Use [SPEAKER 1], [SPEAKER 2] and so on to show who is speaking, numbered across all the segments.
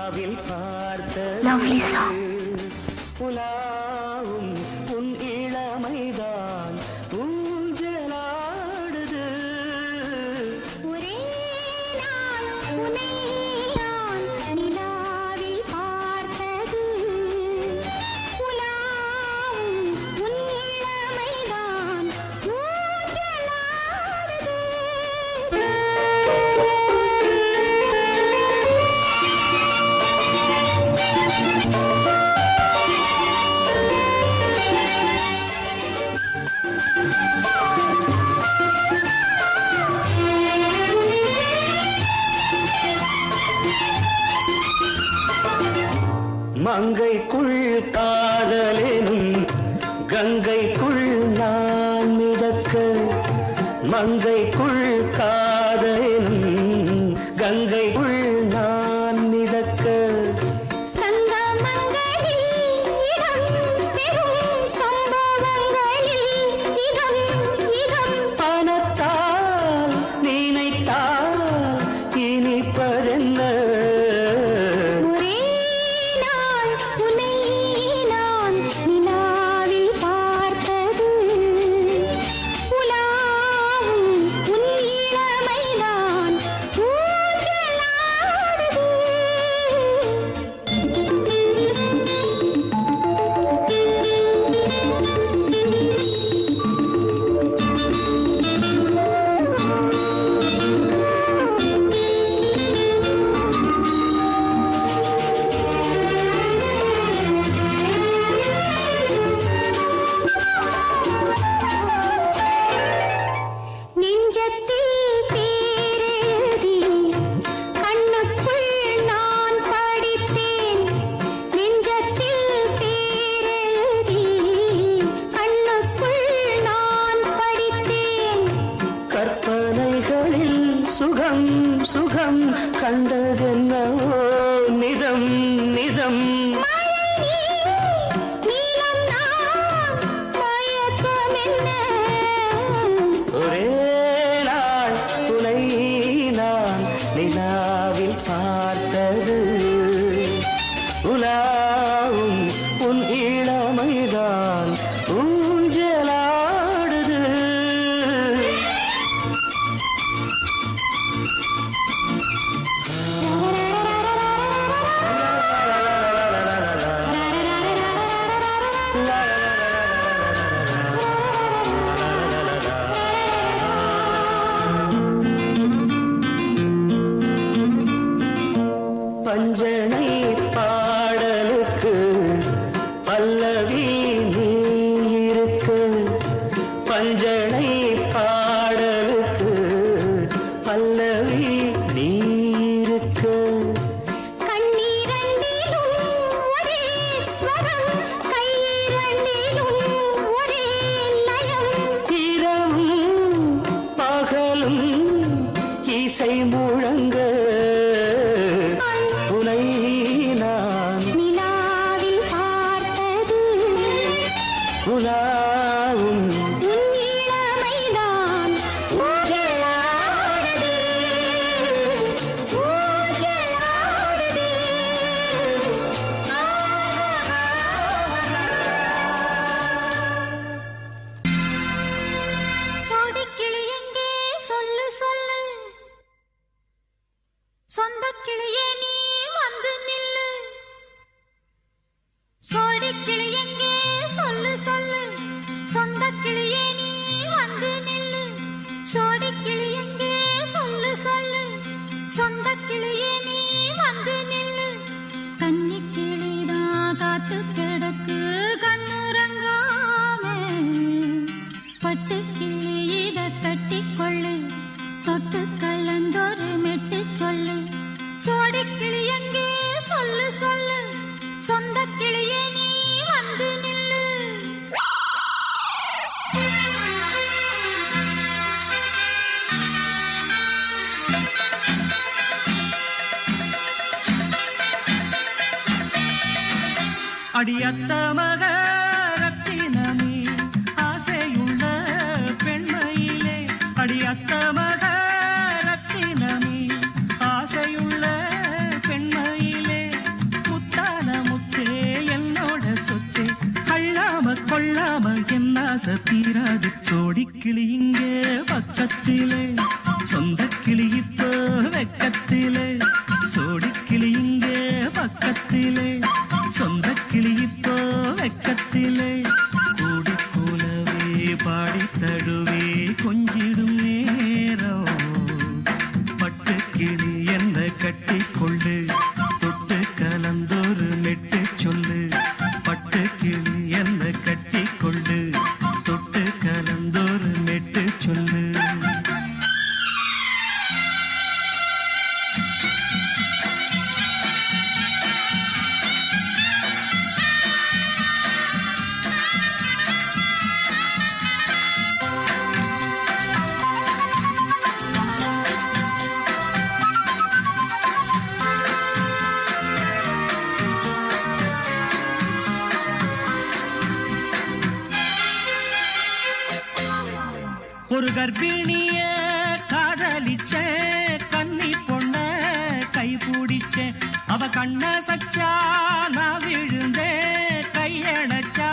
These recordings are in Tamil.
[SPEAKER 1] Lovely song.
[SPEAKER 2] உன் இளமைதான் ஊஞ்சலாடுது.
[SPEAKER 1] ஒரே நாள் உன்னை நான் நிலாவில் பார்த்தது. உலாவும் உன் இளமைதான் ஊஞ்சலாடுது.
[SPEAKER 2] மங்கைக்குள் காதலெனும் கங்கைக்குள் நான் மிதக்க. மங்கைக்குள் காதலெனும் கங்கைக்குள் நான் மிதக்க. பணத்தால் நினைத்தால் இனிப்பதென்ன. கற்பனைகளில் சுகம் சுகம் கண்டதென்னவோ நிதம் நிதம். ஒரே நாள் உன்னை நான் நிலாவில் பார்த்தது. உலாவும் உன் இளமைதான் ஊஞ்சலாடுது. பஞ்சனை பாடலுக்கு பல்லவி நீ இருக்கு. பஞ்சனை பாடலுக்கு பல்லவி நீ இருக்கு. இரவும் பகலும் இசை முழங்க. உனை நான்
[SPEAKER 1] நிலாவில் பார்த்தது.
[SPEAKER 2] உலாவும்
[SPEAKER 1] உன் இளமைதான் ஊஞ்சலாடுது. ஊஞ்சலாடுது. சோடிக்கிளி எங்கே சொல்லு சொல்லு. சொந்தக் கிளியே நீ வந்து நில்லு. சோடிக்கிளி எங்கே சொல்லு சொல்லு. சொந்தக் கிளியே நீ வந்து நில்லு. சோடிக்கிளி எங்கே சொல்லு சொல்லு. சொந்தக் கிளியே நீ வந்து நில்லு. கன்னி கிளிதான் காத்து கிடக்கு கண்ணுறங்காமே. பட்டு கிளி இத கட்டிக்கொள்ளு. தொட்டு கலந்தொரு மெட்டு சொல்லு. சோடிக்கிளி எங்கே சொல்லு சொல்லு. சொந்தக் கிளியே நீ வந்து நில்லு.
[SPEAKER 2] அடியத்த மக ரத்தினமே ஆசையுள்ள பெண்மையிலே. அடியத்த மக ரத்தினமே ஆசையுள்ள பெண்மையிலே. ஆசை தீராது சோடிக்கிளி இங்கே பக்கத்திலே சொந்த கிளி இப்போ வெக்கத்திலே சோடிக்கிளி இங்கே பக்கத்திலே சொந்த கிளி இப்போ வெக்கத்திலே கூடி கூலவே பாடி தழுவே கொஞ்சிடும் நேரம் பட்டு கிளி என்ன கட்டி கொள்ளு தொட்டு கலந்தொரு மெட்டு சொல்லு பட்டு கிளி என்ன கட்டி கொள்ளு தொட்டு கலந்தொரு மெட்டு சொல்லு ஒரு கர்ப்பிணிய காதலிச்ச கன்னி பொண்ண கை பிடிச்ச அவ கண்ண சச்சா நான் விழுந்தேன் கையடைச்சா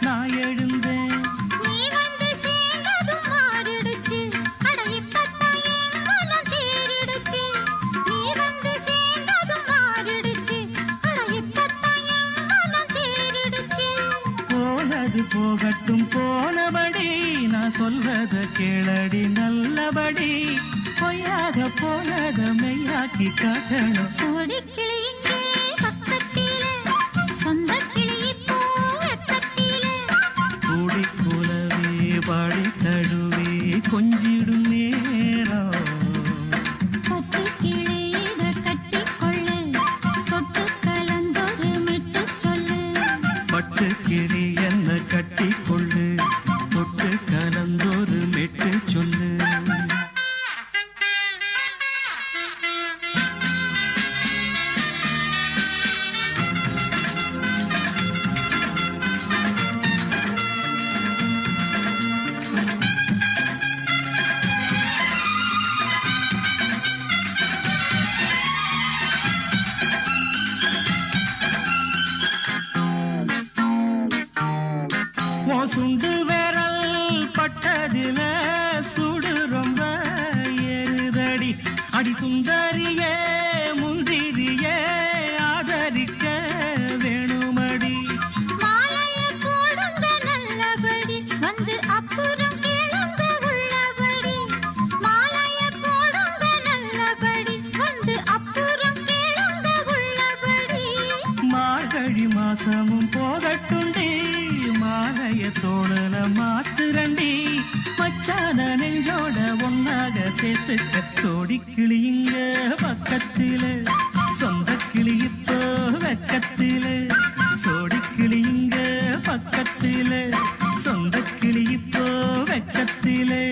[SPEAKER 2] நான் எழுந்தேன்
[SPEAKER 1] நீ வந்து சேர்ந்ததும் மாறிடுச்சு அட இப்பத்தான் என் மனம் தேறிடுச்சு நீ வந்து சேர்ந்ததும் மாறிடுச்சு அட இப்பத்தான் என் மனம் தேறிடுச்சு
[SPEAKER 2] போனது போகட்டும் போனபடி நான் சொல்றத கேளடி நல்லபடி பொய்யாக போனத மெய்யாக்கி காட்டணும்
[SPEAKER 1] சோடிக்கிளி இங்கே பக்கத்திலே சொந்த கிளி இப்போ வெக்கத்திலே
[SPEAKER 2] கூடி கூலவே பாடி தழுவே கொஞ்சிடும் நேரம்
[SPEAKER 1] பட்டு கிளி இத கட்டிக்கொள்ளு தொட்டு கலந்தொரு மெட்டு சொல்லு
[SPEAKER 2] பட்டு கிளி என்ன கட்டி கொள்ளு தொட்டு கலந்தொரு மெட்டு சொல்லு சுண்டு விரல் பட்டதில சுடு ரொம்ப ஏறுதடி அடி சுந்தரியே முந்திரியே ஆதரிக்க வேணுமடி
[SPEAKER 1] மாலைய போடுங்க நல்லபடி வந்து அப்புறம் கேளுங்க உள்ளபடி மாலைய போடுங்க நல்லபடி வந்து அப்புறம் கேளுங்க உள்ளபடி
[SPEAKER 2] மார்கழி மாசமும் போகட்டுண்டி மாலைய தோழல மாத்துரண்டி மச்சான நெஞ்சோட ஒன்னாக சேர்த்துக்க சோடிக்கிளி இங்க பக்கத்திலே சொந்த கிளி இப்போ வெக்கத்திலே சோடிக்கிளி இங்க பக்கத்திலே சொந்த கிளி இப்போ வெக்கத்திலே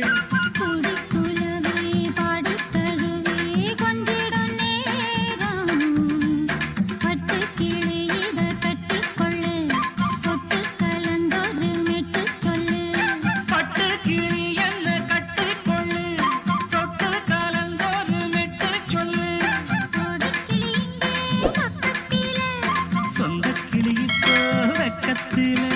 [SPEAKER 1] கூடி குலவே பாடி தழுவே கொஞ்சிடும் நேரம் பட்டு கிளி இத கட்டிக்கொள்ளு தொட்டு கலந்தொரு மெட்டு சொல்லு
[SPEAKER 2] பட்டு கிளி என்ன கட்டிக்கொள்ளு தொட்டு கலந்தொரு மெட்டு சொல்லு
[SPEAKER 1] சோடிக்கிளி இங்கே பக்கத்திலே
[SPEAKER 2] சொந்த கிளி இப்போ வெக்கத்திலே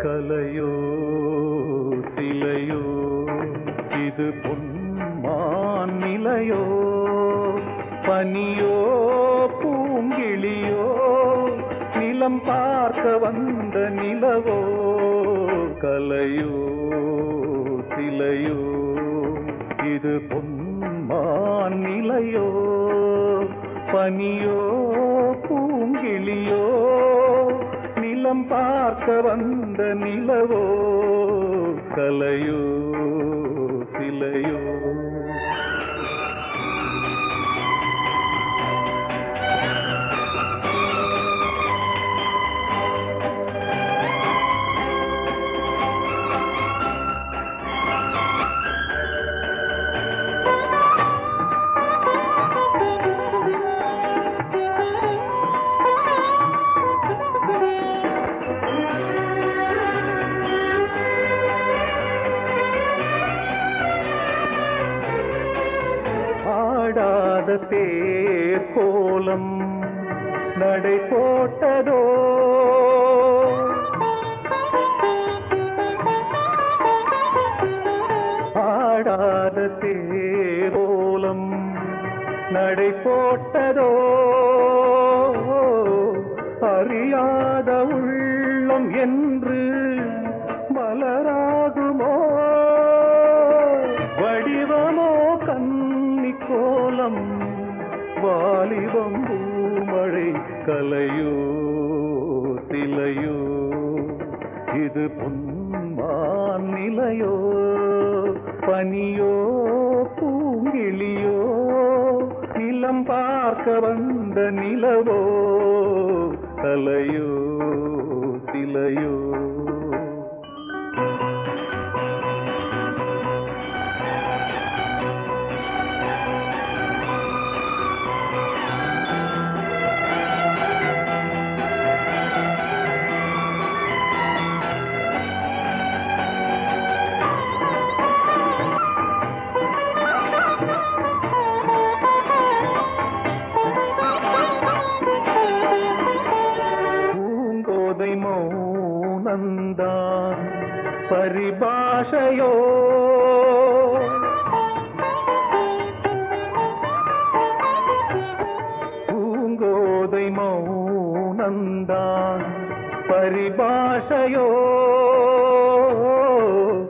[SPEAKER 2] கலையோ சிலையோ இது பொன்மான் நிலையோ பனியோ பூங்கிளியோ நிலம் பார்க்க வந்த நிலவோ கலையோ சிலையோ இது பொன்மான் நிலையோ பனியோ பூங்கிளியோ நிலம் பார்க்க வந்த நிலவோ கலையோ சிலையோ தேர் கோலம் நடை போட்டதோ ஆடாத தேரோலம் நடை போட்டதோ அறியாத உள்ளம் என்று மலராகுமோ வடிவமோ கன்னி கோலம் வாலிபம் பூமழை கலையோ சிலையோ இது பொன்மான் நிலையோ பனியோ பூங்கிளியோ நிலம் பார்க்க வந்த நிலவோ கலையோ சிலையோ மௌனந்தான் பரிபாஷையோ பூங்கோதை மௌனந்தான் பரிபாஷையோ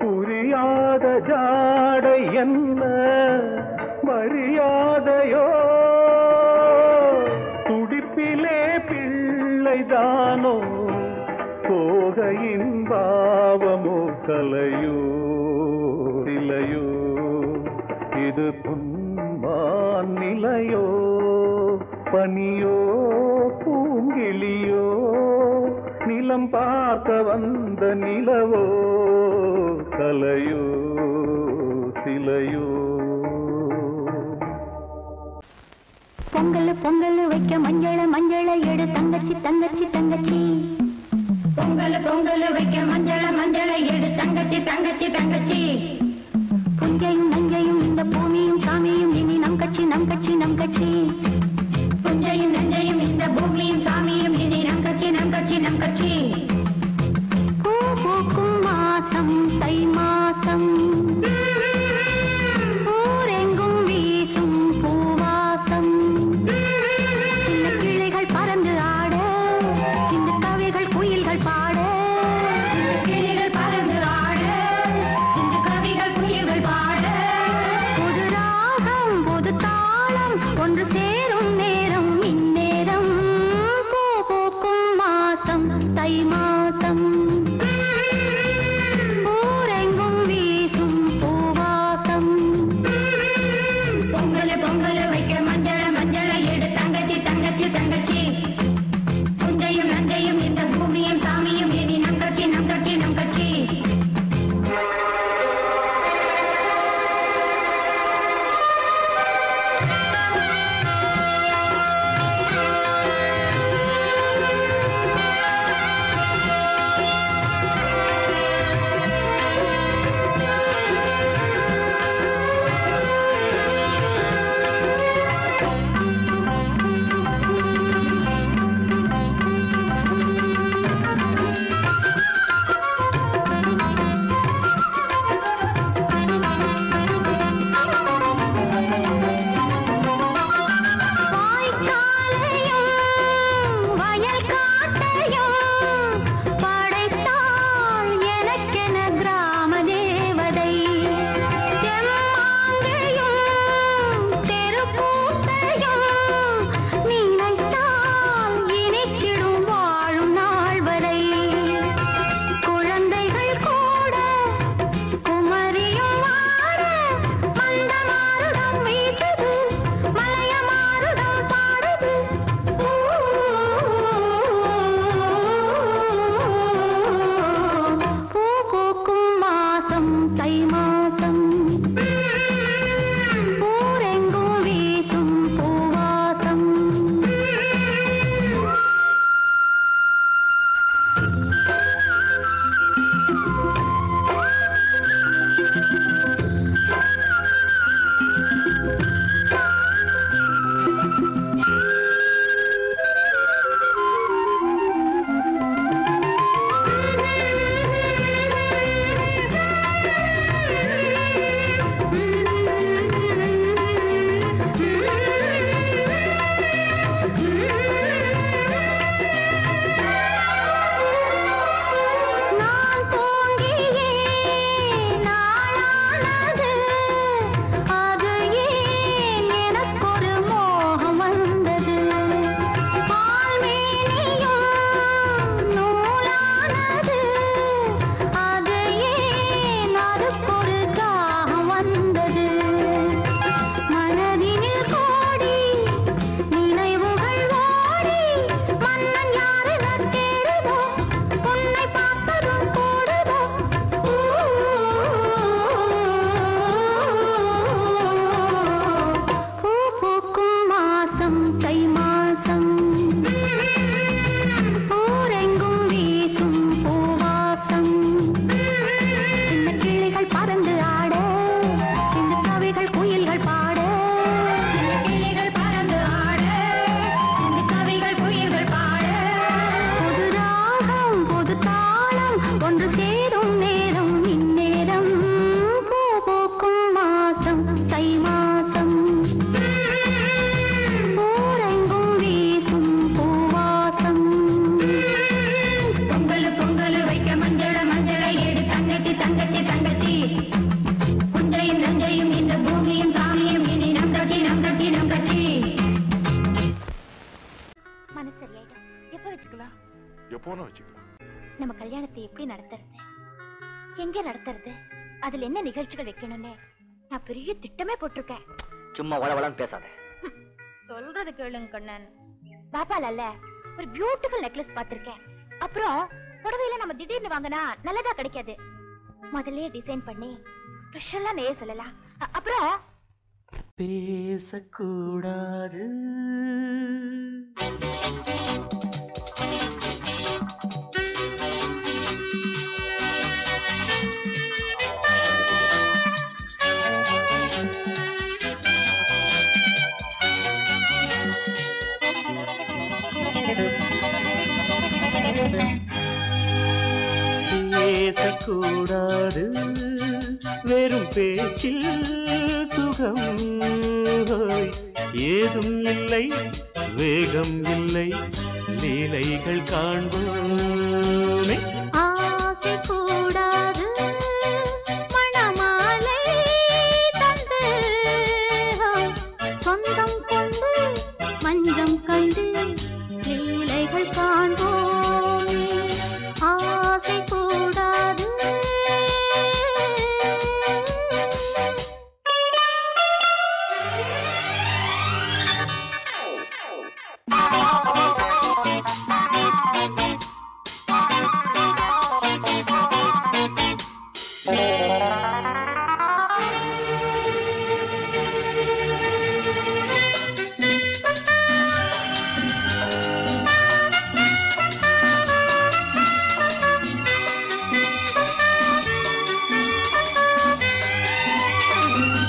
[SPEAKER 2] புரியாத ஜாடை என்ன மரியாதையோ துடிப்பிலே பிள்ளைதானோ கோகையின் பாவமோ கலையோ சிலையோ இது பொன்மான் நிலையோ பனியோ பூங்கிளியோ நிலம் பார்க்க வந்த நிலவோ கலையோ சிலையோ
[SPEAKER 1] பொங்கல் பொங்கல் வைக்க மஞ்சள மஞ்சள எடு தங்கச்சி தங்கச்சி தங்கச்சி பொங்கல் பொங்கல் வைக்க மஞ்சள மஞ்சள எடு தங்கச்சி தங்கச்சி தங்கச்சி புஞ்சையும் நஞ்சையும் இந்த பூமியும் சாமியும் இனி நம் கட்சி நம் கட்சி நம் கட்சி புஞ்சையும் நஞ்சையும் இந்த பூமியும் சாமியும் இனி நம் கட்சி நம் கட்சி நம் கட்சி பூ பூக்கும் மாசம் தை மாசம் ஊரெங்கும் வீசும் பூவாசம் சின்ன கிளைகள் பறந்து ஆட சின்ன கவிகள் குயில்கள் பாட சின்ன கிளைகள் பறந்து ஆட சின்ன கவிகள் குயில்கள் பாட புது ராகம் புது தாளம் ஒன்று சேரும் மனசு சரியாயிடும். எப்ப வச்சுக்கலாம்?
[SPEAKER 3] எப்போனா வச்சுக்கலாம்.
[SPEAKER 1] நம்ம கல்யாணத்தை எப்படி நடத்துறது, எங்க நடத்துறது, அதுல என்ன நிகழ்ச்சிகள் வைக்கணும்னு நான் பெரிய திட்டமே போட்டிருக்கேன்.
[SPEAKER 4] சும்மா வளவளன்னு பேசாத.
[SPEAKER 1] சொல்றது கேளுங்க கண்ணன். பாபால ஒரு பியூட்டிஃபுல் நெக்லஸ் பாத்திருக்கேன். அப்புறம் புடவையில நம்ம திடீர்னு வாங்கினா நல்லதா கிடைக்காது. முதல்ல டிசைன் பண்ணி ஸ்பெஷலா நெய்ய சொல்லலாம். அப்புறம்
[SPEAKER 5] பேசக்கூடாது, பேசக்கூடாது, வெறும் பேச்சில் சுகம் ஏதும் இல்லை, வேகம் இல்லை, லீலைகள் காண்போமே.
[SPEAKER 1] ஆசை கூடாது, மணமாலை தந்து சொந்தம் கொண்டு மஞ்சம் கண்டு லீலைகள் காண்போமே. ஆசை கூடாது.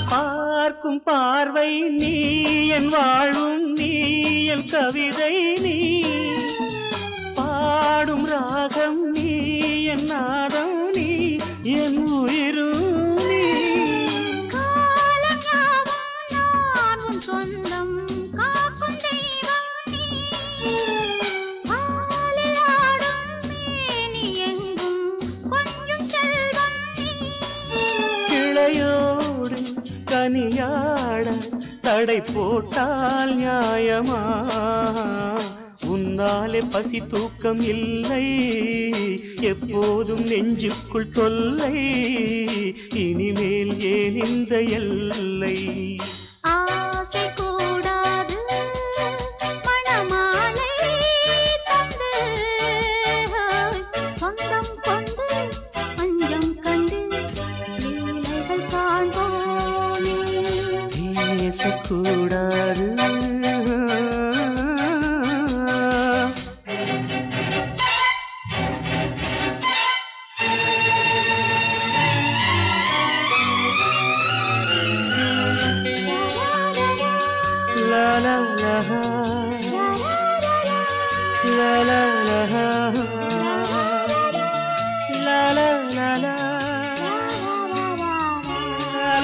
[SPEAKER 5] பார்க்கும் பார்வை நீ, என் வாழும் நீ, என் கவிதை நீ, பாடும் ராகம் நீ, என் நாதம் நீ, என் உயிரும் நீ.
[SPEAKER 1] காலம் சொந்தம் காக்கும் தெய்வம் நீ, பாலில் ஆடும் மேனி எங்கும் கொஞ்சம் செல்வம் நீ.
[SPEAKER 5] கிளையோடு கனியாட தடை போட்டால் நியாயமா? உன்னாலே பசி தூக்கம் இல்லை, எப்போதும் நெஞ்சுக்குள் தொல்லை, இனிமேல் ஏன் இந்த எல்லை?
[SPEAKER 1] ஆசை கூடாது, மணமாலை தந்து சொந்தம் கொண்டு மஞ்சம் கண்டு லீலைகள் காண்போமே.
[SPEAKER 5] பேசக்கூடாது, la la la la la la la la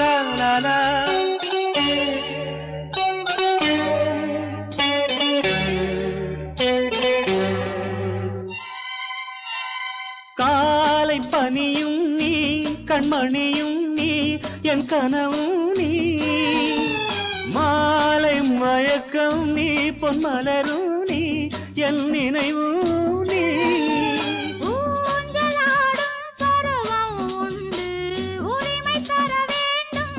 [SPEAKER 5] la la la la. காலை பனியும் நீ, கண்மணியும் நீ, என் கனவும் நீ, மாலை மயக்கம் நீ, பொன்மலரும் நீ, என் நினைவும் நீ.
[SPEAKER 1] ஊஞ்சலாடும் பருவம் உண்டு, உரிமை தர வேண்டும்.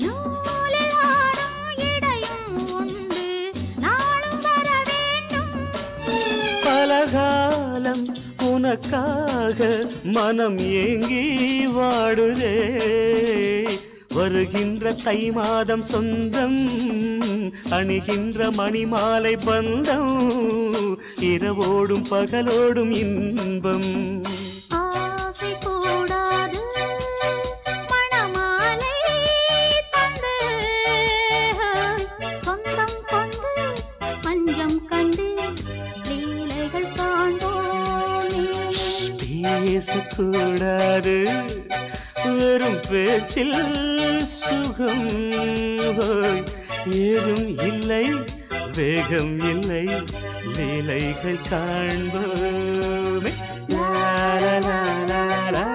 [SPEAKER 1] நூலில் ஆடும் இடையும் உண்டு, நாளும் வர வேண்டும்.
[SPEAKER 5] பலகாலம் உனக்காக மனம் ஏங்கி வாடுதே, வருகின்ற தை மாதம் சொந்தம், அணிகின்ற மணிமாலை பந்தம், இரவோடும் பகலோடும் இன்பம்.
[SPEAKER 1] ஆசை கூடாது, மணமாலை தந்து சொந்தம் கொண்டு மஞ்சம் கண்டு லீலைகள் காண்போமே.
[SPEAKER 5] பேசக்கூடாது, வெறும் பேச்சில் சுகம் ஏதும் இல்லை, வேகம் இல்லை, லீலைகள் காண்போமே. லா லா லா லா லா.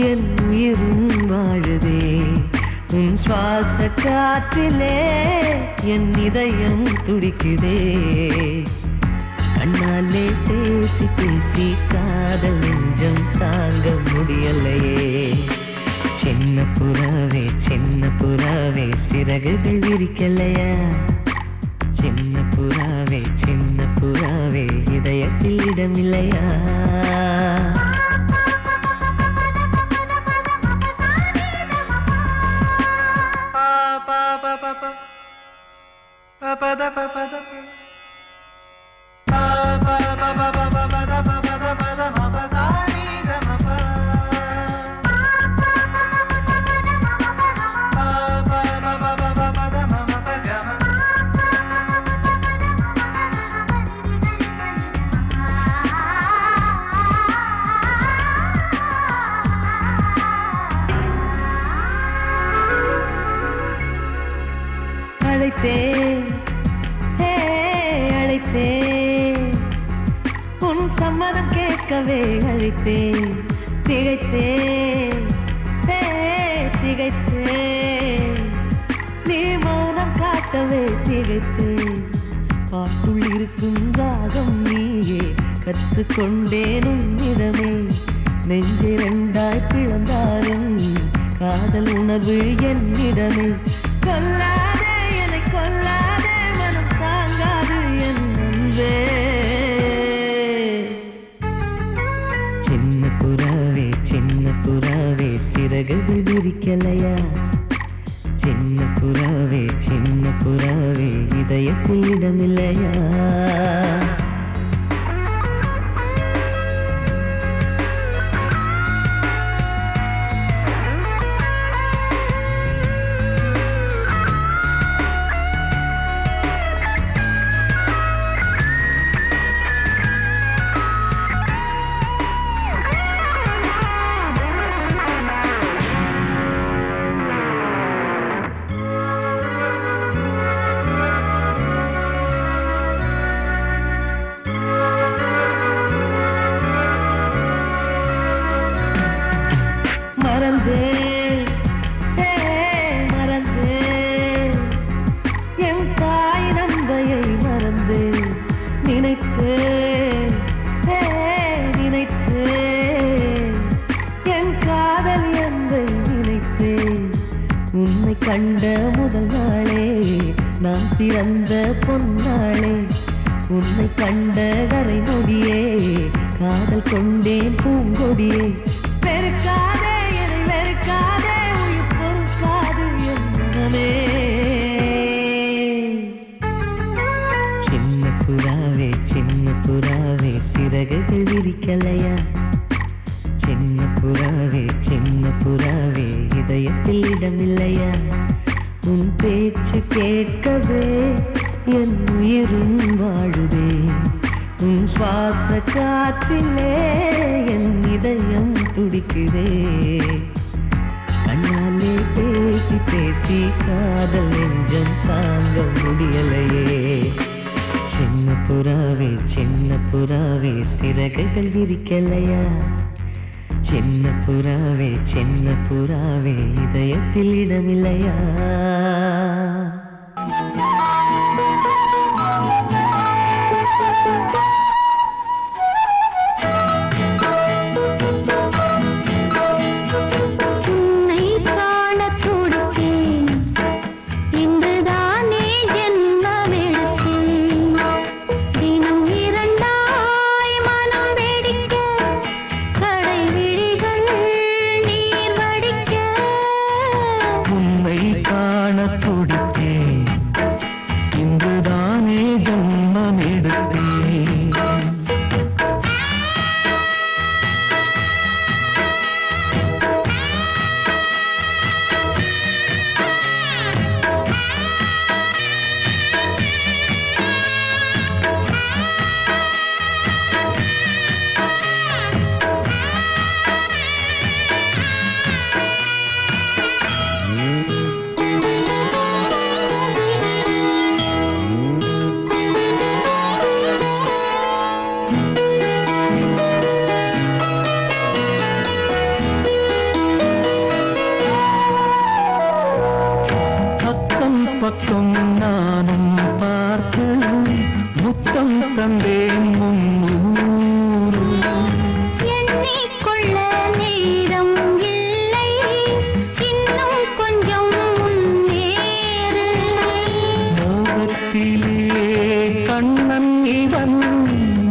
[SPEAKER 3] என் உயிரும் வாழுதே உன் சுவாச காற்றிலே என் இதயம் துடிக்குதே கண்ணாலே பேசி பேசி காதல் நெஞ்சம் தாங்க முடியலையே சின்ன புறாவே சிறகுகள் விரிக்கலையா சின்ன புறாவே இதயத்தில் இடமில்லையா அழைத்தேன் உன் சம்மதம் கேட்கவே அழைத்தேன் திகைத்தேன் நீ மௌனம் காட்டவே திகைத்தேன் பாட்டுள் இருக்கும் ராகம் நீயே கற்றுக்கொண்டேன் உன்னிடமே நெஞ்சிரண்டாய் பிளந்தாலும் காதல் உணர்வு என்னிடமே கொல்லாதே என்னை கொல்லாதே மனம் தாங்காது என் அன்பே சின்ன புறாவே சிறகுகள் விரிக்கலையா சின்ன புறாவே இதயத்தில் இடமில்லையா மறந்தேன் என் தாய் நந்தையை மறந்தேன் நினைத்தேன் என் காதல் என்பை நினைத்தேன் உன்னை கண்ட முதல் நாளே நான் பிறந்த பொன்னாளே உன்னை கண்ட கரை நொடியே காதல் கொண்டேன் பூங்கொடியே வெறுக்காதே என்னை வெறுக்காதே உயிர் பொறுக்காது என் மனமே சின்ன புறாவே சிறகுகள் விரிக்கலையா சின்ன புறாவே இதயத்தில் இடமில்லையா உன் பேச்சு கேட்கவே என் உயிரும் வாழுதே உன் சுவாச காற்றிலே என் இதயம் துடிக்குதே கண்ணாலே பேசி பேசி காதல் நெஞ்சம் தாங்க முடியலையே சின்ன புறாவே சிறகுகள் விரிக்கலையா சின்ன புறாவே இதயத்தில் இடமில்லையா
[SPEAKER 4] பக்கம் நானும் பார்த்து முத்தம் தந்தேன் முன்னூறு.
[SPEAKER 1] எண்ணிக்கொள்ள நேரம் இல்லை, இன்னும் கொஞ்சம் முன்னேறு.
[SPEAKER 4] மோகத்திலே கண்ணன் இவன்,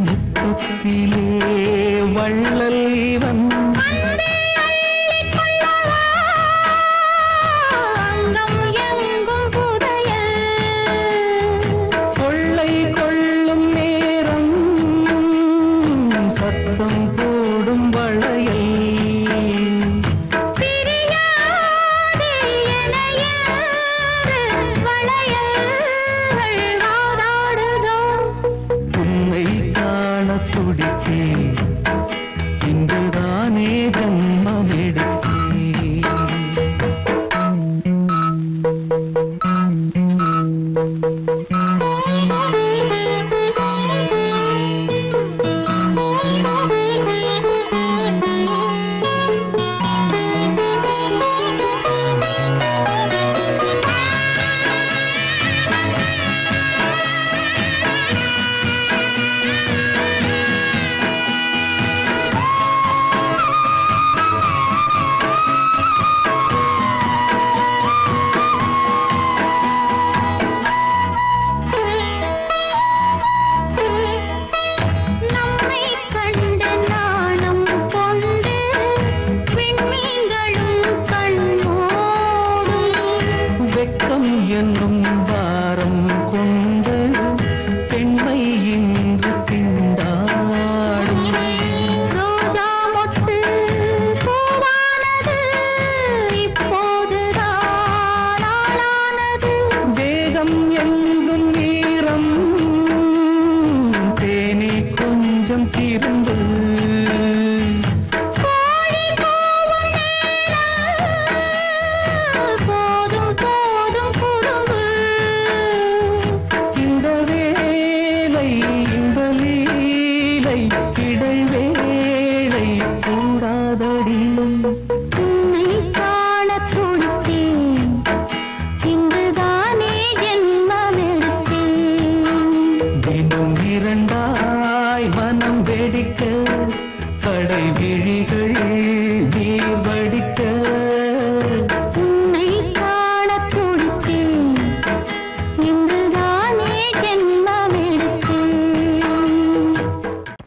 [SPEAKER 4] முத்தத்திலே வள்ளல் இவன்.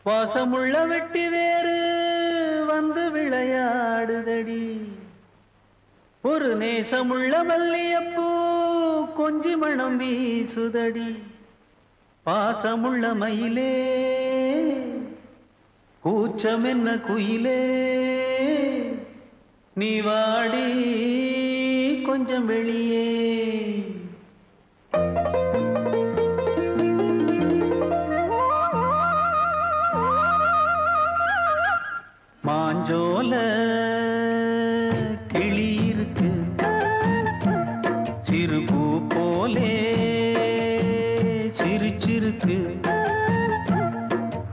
[SPEAKER 4] வாசமுள்ள வெட்டி வேறு வந்து விளையாடுதடி, ஒரு நேசமுள்ள மல்லியப்பூ கொஞ்சி மணம் வீசுதடி. பாசமுள்ள மயிலே கூச்சம் என்ன குயிலே, நீ வாடி கொஞ்சம் வெளியே. மாஞ்சோல கிளி இருக்கு, சிறுபூ போலே சிரிச்சிருக்கு.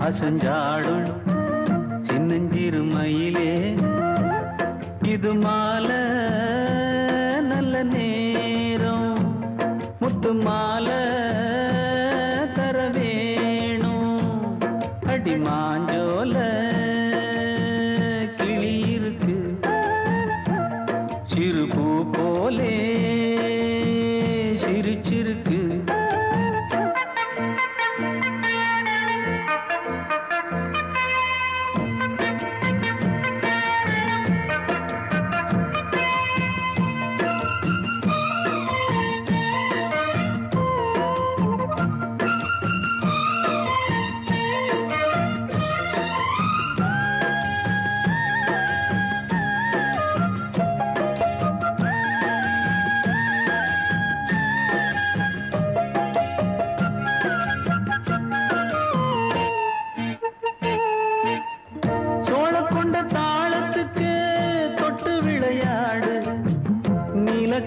[SPEAKER 4] அசஞ்சாடும் சின்னஞ்சிறு மயிலே, இது மாலை நல்ல நேரம், முத்து மாலை தர வேணும். அடி மாஞ்சோல சிறுபூ போலே சிரிச்சிருக்கு.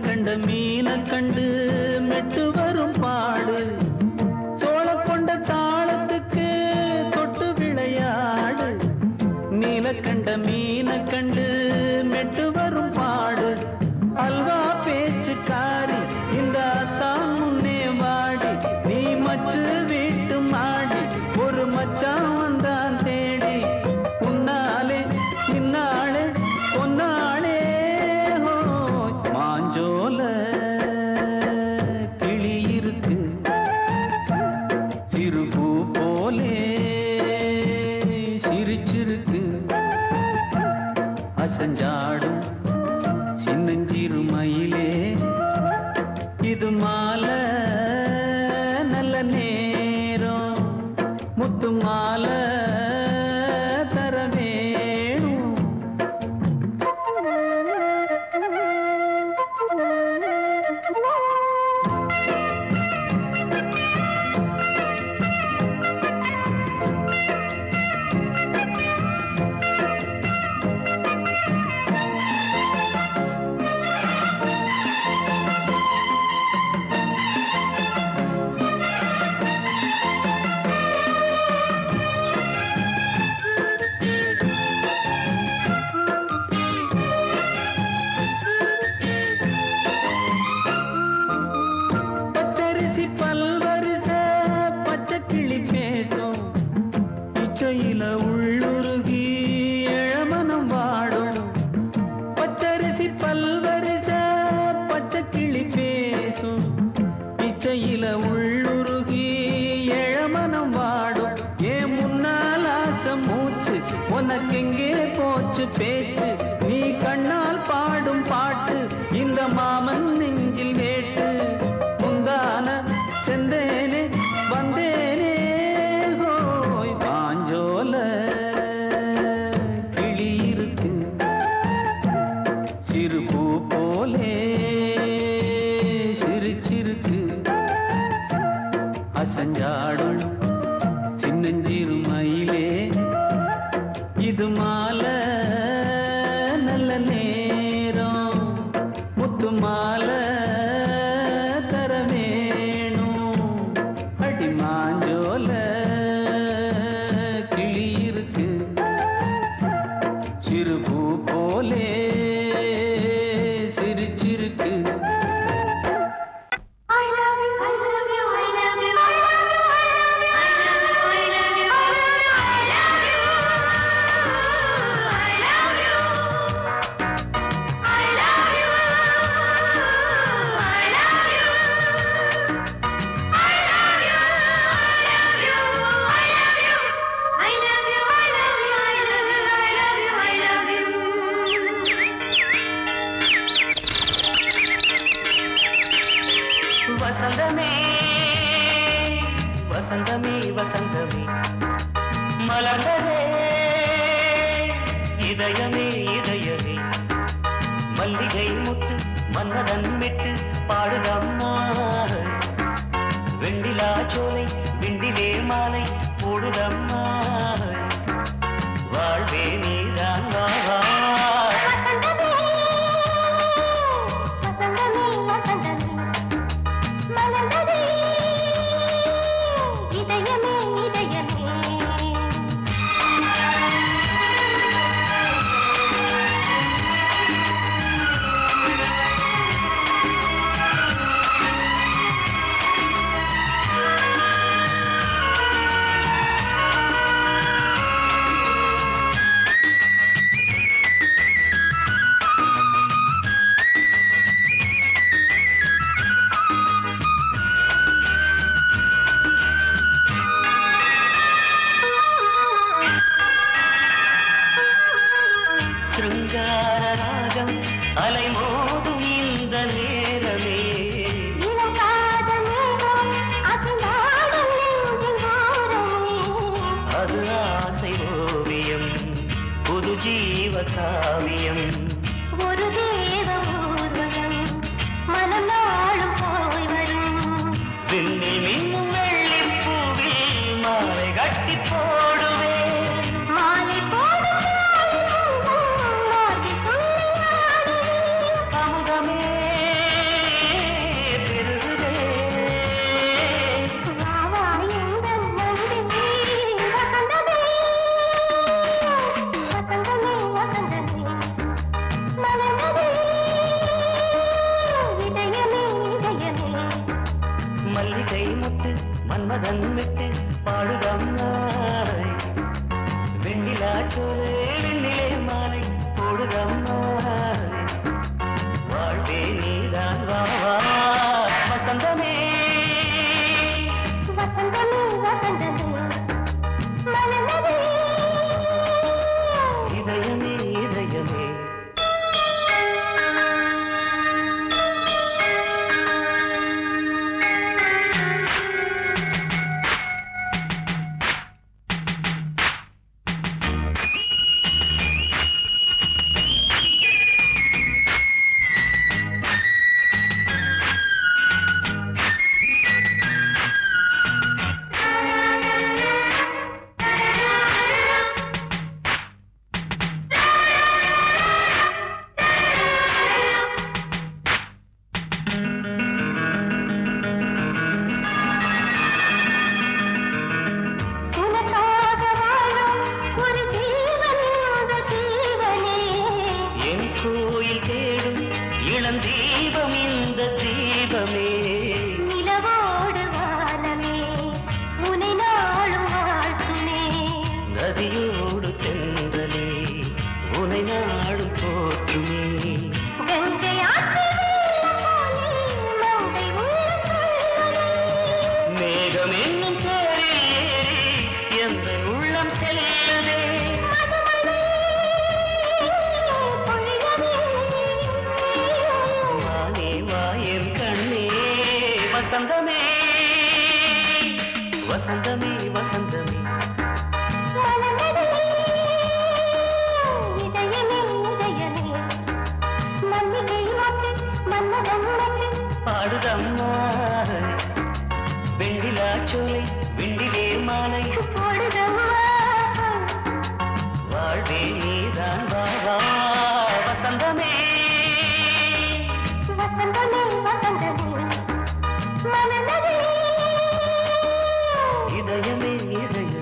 [SPEAKER 4] கண்ட மீன கண்டு மெட்டு வரும் பாடு, சோழ கொண்ட தாளத்துக்கு தொட்டு விளையாடு. நீல கண்ட மீன கண்டு மெட்டு வரும் பாடு, அல்வா பேச்சுக்காரி இந்த அத்தா மூச்சு பேச்சு நீ கண்ணால் பாடும் பாட்டு இந்த மாமன் நெஞ்சில் வேட்டு முந்தான செந்தேனே வந்தேனே ஹோய் பாஞ்சோல கிளி இருக்கு சிறு பூ போலே சிரிச்சிருக்கு அசஞ்சாடும் சின்னஞ்சிறு மயிலே இது மாலை நல்ல நேரம் முத்து மாலை தர வேணும் அடி மாஞ்சோல கிளி இருக்கு சிறு பூ போலே சிரிச்சிருக்கு
[SPEAKER 3] வசந்தமே வசந்தமே வசந்தமே மலர்ந்ததே இதயமே இதயமே மல்லிகை முட்டு மன்னதன் விட்டு பாடுதம்மா வெண்ணிலா சோலை வெண்டிலே மாலை போடுதம்மா வாழ்வே நீதான் வா சிருங்காரராகம் அலைமோதும் இந்த நேரமே அது ஆசை ஓவியம் புது ஜீவ காவியம்
[SPEAKER 1] ஒரு தேவ ஊர்வலம் மனம் நாளும் போய் வரும்
[SPEAKER 3] விண்ணில் மின்னும் வெள்ளிப் பூவில் மாலை கட்டி போடுவேன்
[SPEAKER 1] மாலை போடும்
[SPEAKER 3] அமுதமே பெருகுதே மல்லிகை முட்டு மன்மதன் விட்டு பாடுதம்மாய் வெண்ணிலா சோலை வெண்ணிலே மாலை போடுதம்மாய் வாழ்வே நீதான் வா வசந்தமே
[SPEAKER 1] வசந்தமே வசந்தமே மலர்ந்ததே
[SPEAKER 3] இதயமே இதயமே வசந்தமே வசந்தமே வசந்தமே பாடுதம்மா வெண்ணிலா சோலை வெண்ணிலே மாலை வாழ்வே நீதான் வா வசந்தமே
[SPEAKER 1] வசந்தமே வசந்தமே மனதே
[SPEAKER 3] இதயமே இதயமே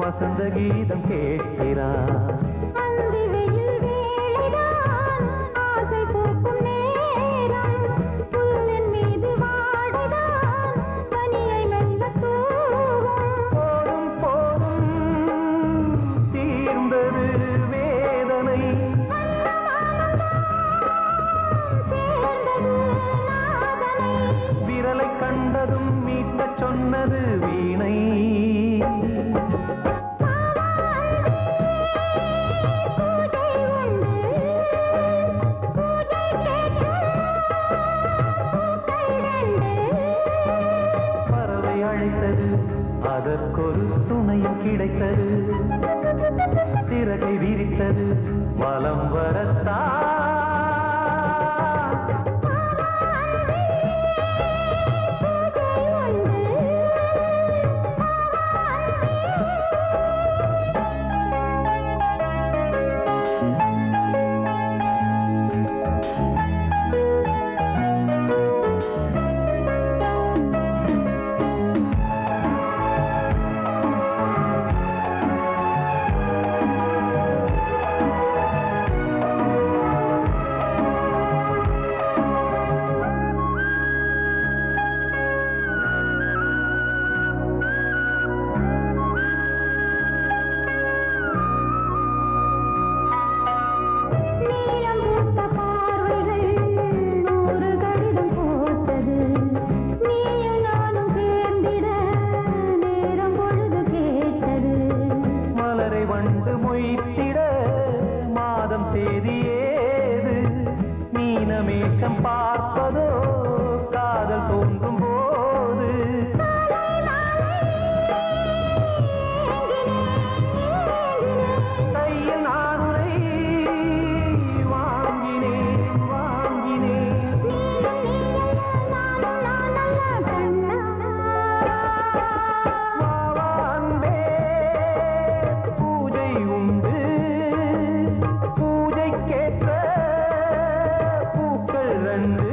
[SPEAKER 3] வசந்த கீதம் கேட்கிறான் கண்டதும் மீட்ட சொன்னது வீணை பறவை அழைத்தது அதற்கொரு துணையும் கிடைத்தது சிறகை விரித்தது வலம் வரத்தா பார்ப்பதோ காதல் தோன்றும் போது கையில் நானுரை வாங்கினேன் கண்டு